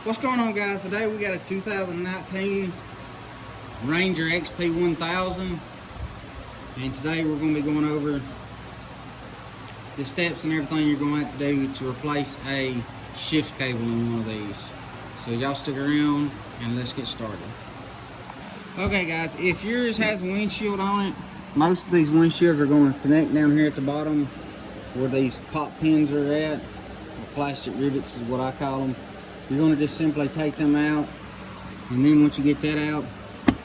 What's going on, guys? Today we got a 2019 Ranger XP 1000, and today we're going to be going over the steps and everything you're going to have to do to replace a shift cable in one of these. So y'all stick around and let's get started. Okay guys, if yours has a windshield on it, most of these windshields are going to connect down here at the bottom where these pop pins are at, or plastic rivets is what I call them. You're going to just simply take them out, and then once you get that out,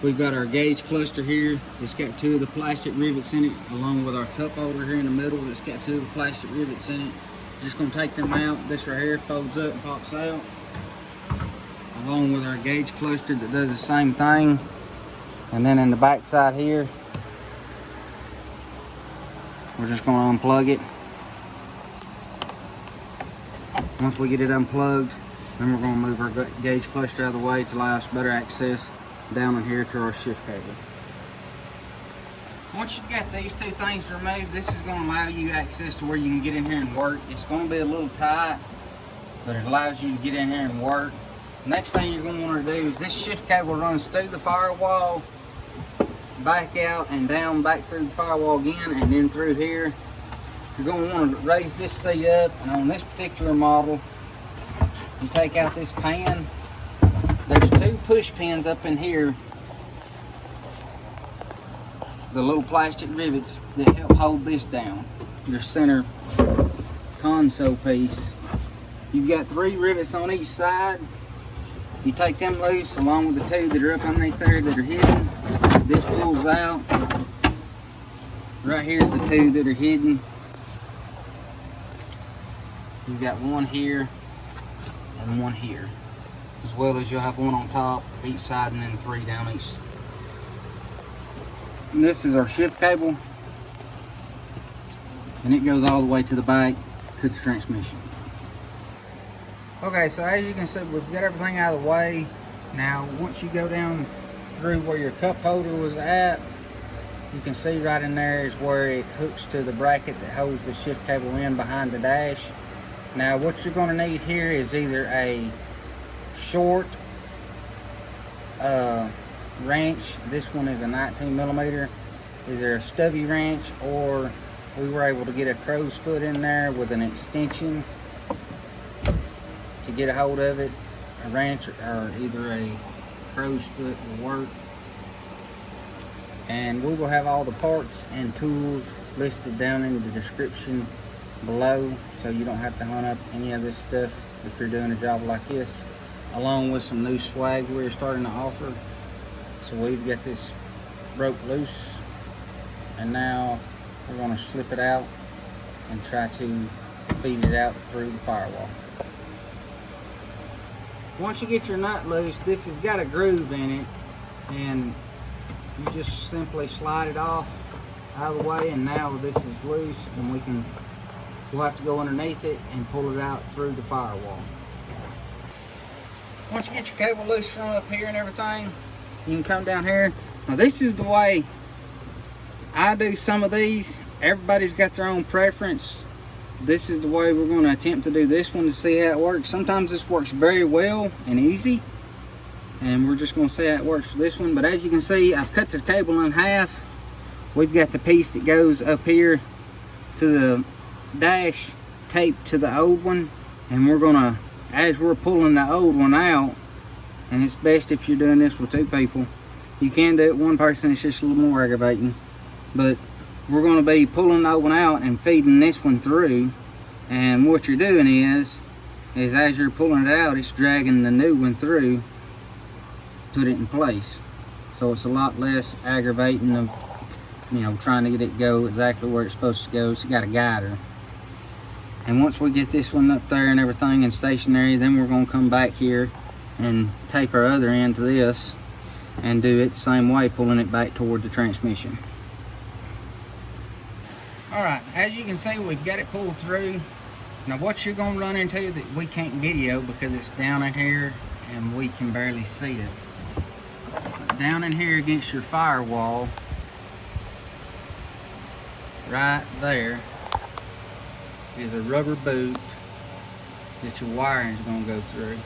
we've got our gauge cluster here that's got two of the plastic rivets in it, along with our cup holder here in the middle that's got two of the plastic rivets in it. You're just going to take them out. This right here folds up and pops out, along with our gauge cluster that does the same thing. And then in the back side here, we're just going to unplug it. Once we get it unplugged, then we're going to move our gauge cluster out of the way to allow us better access down in here to our shift cable. Once you've got these two things removed, this is going to allow you access to where you can get in here and work. It's going to be a little tight, but it allows you to get in here and work. Next thing you're going to want to do is this shift cable runs through the firewall, back out and down, back through the firewall again, and then through here. You're going to want to raise this seat up, and on this particular model, you take out this pan. There's two push pins up in here, the little plastic rivets that help hold this down, your center console piece. You've got three rivets on each side. You take them loose along with the two that are up underneath there that are hidden. This pulls out. Right here's the two that are hidden. You've got one here and one here, as well as you'll have one on top each side and then three down each. And this is our shift cable, and it goes all the way to the back to the transmission. Okay, so as you can see, we've got everything out of the way. Now once you go down through where your cup holder was at, you can see right in there is where it hooks to the bracket that holds the shift cable in behind the dash. Now what you're going to need here is either a short wrench. This one is a 19mm, either a stubby wrench, or we were able to get a crow's foot in there with an extension to get a hold of it. A wrench or either a crow's foot will work. And we will have all the parts and tools listed down in the description below, so you don't have to hunt up any of this stuff if you're doing a job like this, along with some new swag we're starting to offer. So we've got this broke loose, and now we're going to slip it out and try to feed it out through the firewall. Once you get your nut loose, this has got a groove in it, and you just simply slide it off out of the way, and now this is loose, and we'll have to go underneath it and pull it out through the firewall. Once you get your cable loose from up here and everything, you can come down here. Now this is the way I do some of these. Everybody's got their own preference. This is the way we're going to attempt to do this one to see how it works. Sometimes this works very well and easy, and we're just going to see how it works for this one. But as you can see, I've cut the cable in half. We've got the piece that goes up here to the dash taped to the old one, and we're gonna, as we're pulling the old one out, and it's best if you're doing this with two people. You can do it one person, it's just a little more aggravating, but we're going to be pulling the old one out and feeding this one through. And what you're doing is as you're pulling it out, it's dragging the new one through, put it in place, so it's a lot less aggravating of, you know, trying to get it go exactly where it's supposed to go. It's got a guider. And once we get this one up there and everything and stationary, then we're going to come back here and tape our other end to this and do it the same way, pulling it back toward the transmission. Alright, as you can see, we've got it pulled through. Now what you're going to run into that we can't video because it's down in here and we can barely see it. But down in here against your firewall, right there, is a rubber boot that your wiring is going to go through.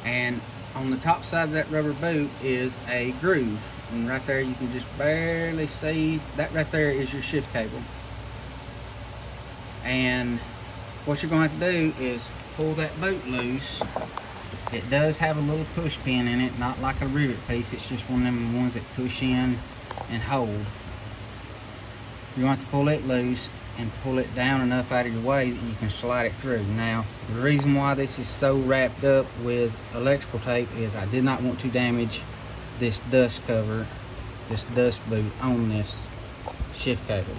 And on the top side of that rubber boot is a groove, and right there you can just barely see that. Right there is your shift cable. And what you're going to have to do is pull that boot loose. It does have a little push pin in it, not like a rivet piece. It's just one of them ones that push in and hold. You want to pull it loose and pull it down enough out of your way that you can slide it through. Now, the reason why this is so wrapped up with electrical tape is I did not want to damage this dust cover, this dust boot on this shift cable.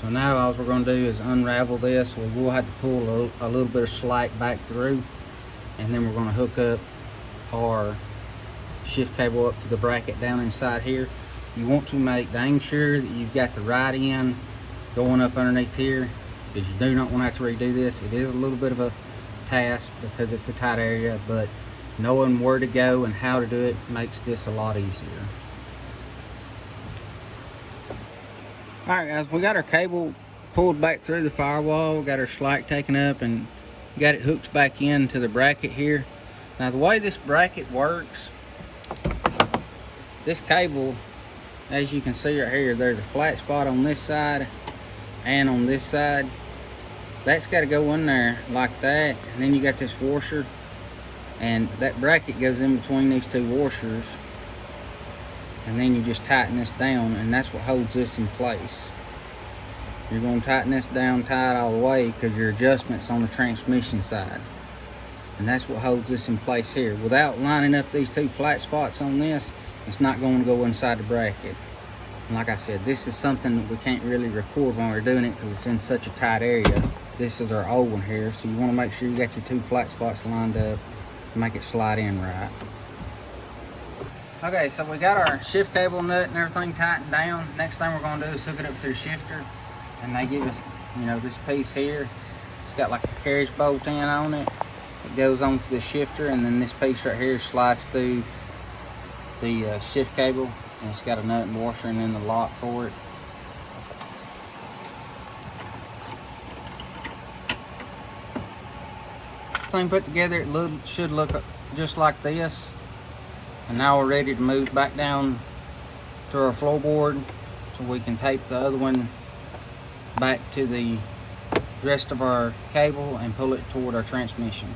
So now all we're going to do is unravel this. We will have to pull a little bit of slack back through, and then we're going to hook up our shift cable up to the bracket down inside here. You want to make dang sure that you've got the right end going up underneath here, because you do not want to have to redo this. It is a little bit of a task because it's a tight area, but knowing where to go and how to do it makes this a lot easier. Alright guys, we got our cable pulled back through the firewall, we got our slack taken up, and got it hooked back into the bracket here. Now the way this bracket works, this cable, as you can see right here, there's a flat spot on this side and on this side. That's got to go in there like that, and then you got this washer, and that bracket goes in between these two washers, and then you just tighten this down, and that's what holds this in place. You're going to tighten this down tight all the way because your adjustment's on the transmission side, and that's what holds this in place here. Without lining up these two flat spots on this, it's not going to go inside the bracket. And like I said, this is something that we can't really record when we're doing it because it's in such a tight area. This is our old one here, so you want to make sure you got your two flat spots lined up to make it slide in right. Okay, so we got our shift cable nut and everything tightened down. Next thing we're going to do is hook it up to the shifter, and they give us, you know, this piece here. It's got like a carriage bolt in on it. It goes onto the shifter, and then this piece right here slides through the shift cable, and it's got a nut and washer and then the lock for it. Thing put together, it should look just like this. And now we're ready to move back down to our floorboard so we can tape the other one back to the rest of our cable and pull it toward our transmission.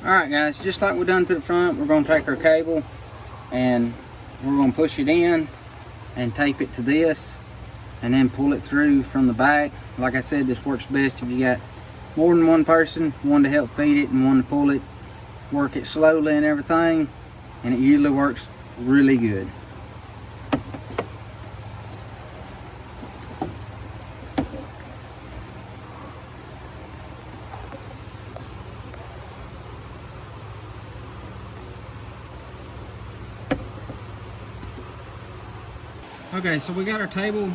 Alright guys, just like we done to the front, we're going to take our cable and we're going to push it in and tape it to this, and then pull it through from the back. Like I said, this works best if you got more than one person, one to help feed it and one to pull it, work it slowly and everything, and it usually works really good. Okay, so we got our cable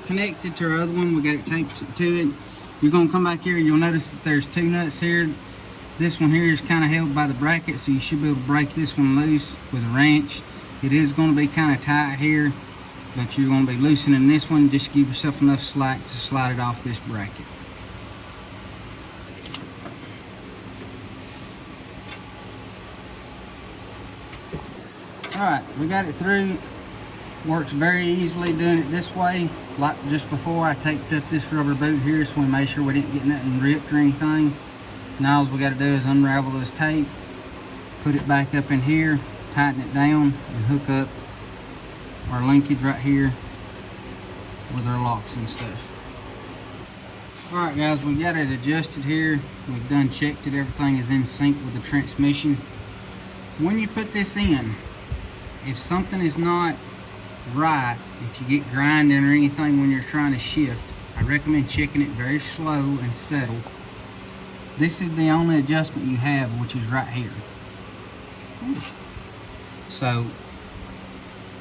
connected to our other one. We got it taped to it. You're going to come back here, you'll notice that there's two nuts here. This one here is kind of held by the bracket, so you should be able to break this one loose with a wrench. It is going to be kind of tight here, but you're going to be loosening this one. Just give yourself enough slack to slide it off this bracket. Alright, we got it through. Works very easily doing it this way. Like just before, I taped up this rubber boot here so we made sure we didn't get nothing ripped or anything. Now all we got to do is unravel this tape, put it back up in here, tighten it down, and hook up our linkage right here with our locks and stuff. Alright guys, we got it adjusted here. We've done checked it, everything is in sync with the transmission. When you put this in, if something is not right, if you get grinding or anything when you're trying to shift, I recommend checking it very slow and settled. This is the only adjustment you have, which is right here. So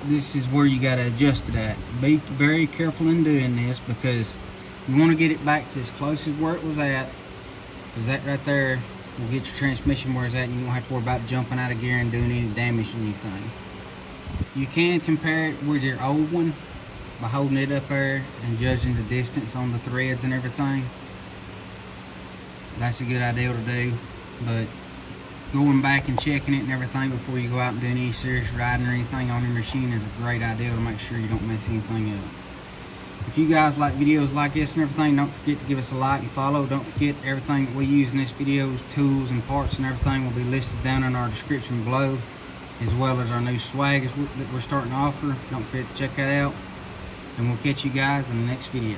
this is where you got to adjust it at. Be very careful in doing this because you want to get it back to as close as where it was at, because that right there will get your transmission where it's at, and you won't have to worry about jumping out of gear and doing any damage to anything. You can compare it with your old one by holding it up there and judging the distance on the threads and everything. That's a good idea to do, but going back and checking it and everything before you go out and doing any serious riding or anything on your machine is a great idea to make sure you don't mess anything up. If you guys like videos like this and everything, don't forget to give us a like and follow. Don't forget everything that we use in this video, tools and parts and everything will be listed down in our description below, as well as our new swag that we're starting to offer. Don't forget to check that out, and we'll catch you guys in the next video.